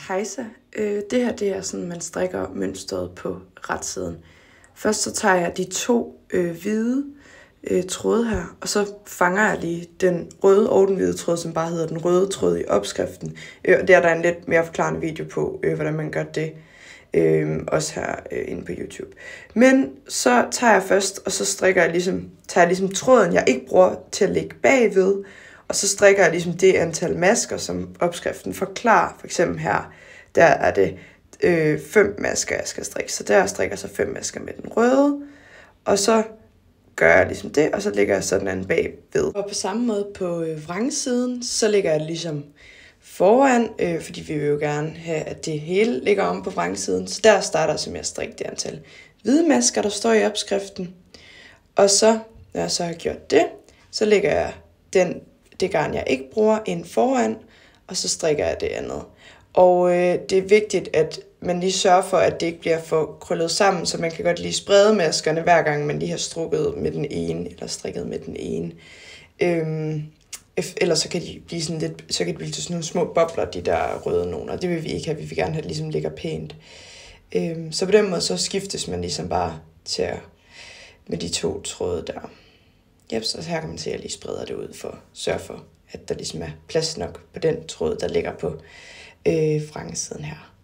Hejsa. Det her det er sådan, man strikker mønstret på retsiden. Først så tager jeg de to hvide tråde her, og så fanger jeg lige den røde og den hvide tråd, som bare hedder den røde tråd i opskriften. Og der er der en lidt mere forklarende video på, hvordan man gør det. Også her inde på YouTube. Men så tager jeg først, og så strikker jeg tager jeg tråden, jeg ikke bruger til at lægge bagved, og så strikker jeg det antal masker, som opskriften forklarer. For eksempel her, der er det 5 masker, jeg skal strikke. Så der strikker jeg så 5 masker med den røde, og så gør jeg det, og så lægger jeg sådan en bagved. Og på samme måde på vrangsiden, så lægger jeg foran, fordi vi vil jo gerne have, at det hele ligger om på vrangsiden. Så der starter jeg med at strikke det antal hvide masker, der står i opskriften. Og så, når jeg så har gjort det, så lægger jeg det garn, jeg ikke bruger, ind foran, og så strikker jeg det andet. Og det er vigtigt, at man lige sørger for, at det ikke bliver for krøllet sammen, så man kan godt lige sprede maskerne, hver gang man lige har strukket med den ene, eller strikket med den ene. Ellers så kan de blive så kan det blive til sådan nogle små bobler, de der røde nogle, og det vil vi ikke have. Vi vil gerne have, at det ligger pænt. Så på den måde, så skiftes man bare til med de to tråde der. Yep, så her kan man se, at jeg lige spreder det ud for at sørge for, at der er plads nok på den tråd, der ligger på vrangsiden her.